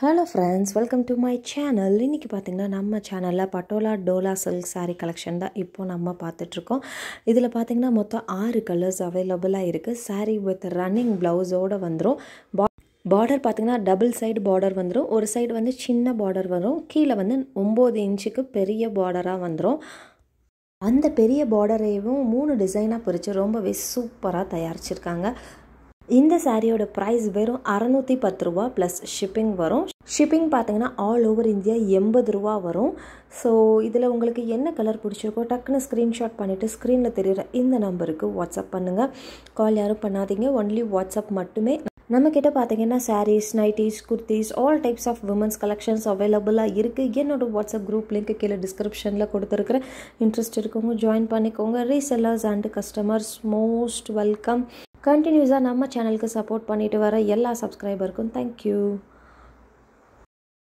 Hello friends, welcome to my channel. இன்னைக்கு பாத்தீங்கன்னா நம்ம சேனல்ல patola Dola silk saree collection தான் இப்போ நம்ம பார்த்துட்டு இருக்கோம். இதுல பாத்தீங்கன்னா மொத்தம் 6 கலர்ஸ் அவேலபிளா இருக்கு. saree with running blouse ஓட வந்துரும். பார்டர் பாத்தீங்கன்னா டபுள் சைடு பார்டர் வந்துரும். ஒரு சைடு வந்து சின்ன பார்டர் வரும். கீழ வந்து 9 இன்ச்சுக்கு பெரிய பார்டரா வந்துரும். அந்த பெரிய பார்டரையும் 3 டிசைனா பிரிச்சு ரொம்பவே சூப்பரா தயாரிச்சிருக்காங்க. இந்த சாரியோட பிரைஸ் வெறும் 610 ரூபா ப்ளஸ் ஷிப்பிங் வரும். ஷிப்பிங் பார்த்தீங்கன்னா ஆல் ஓவர் இந்தியா 80 ரூபா வரும். ஸோ இதில் உங்களுக்கு என்ன கலர் பிடிச்சிருக்கோ டக்குன்னு ஸ்க்ரீன்ஷாட் பண்ணிவிட்டு ஸ்க்ரீனில் தெரியுற இந்த நம்பருக்கு வாட்ஸ்அப் பண்ணுங்கள். கால் யாரும் பண்ணாதீங்க, ஒன்லி வாட்ஸ்அப் மட்டுமே. நம்மக்கிட்ட பார்த்தீங்கன்னா saris, nighties, kurtis, all types of women's collections அவைலபிளாக இருக்குது. என்னோட வாட்ஸ்அப் குரூப் லிங்க் கீழே டிஸ்கிரிப்ஷனில் கொடுத்துருக்குறேன். இன்ட்ரெஸ்ட் இருக்கவங்க ஜாயின் பண்ணிக்கோங்க. Resellers and customers most welcome. கண்டினியூஸாக நம்ம சேனலுக்கு சப்போர்ட் பண்ணிட்டு வர எல்லா சப்ஸ்கிரைபருக்கும் தேங்க்யூ.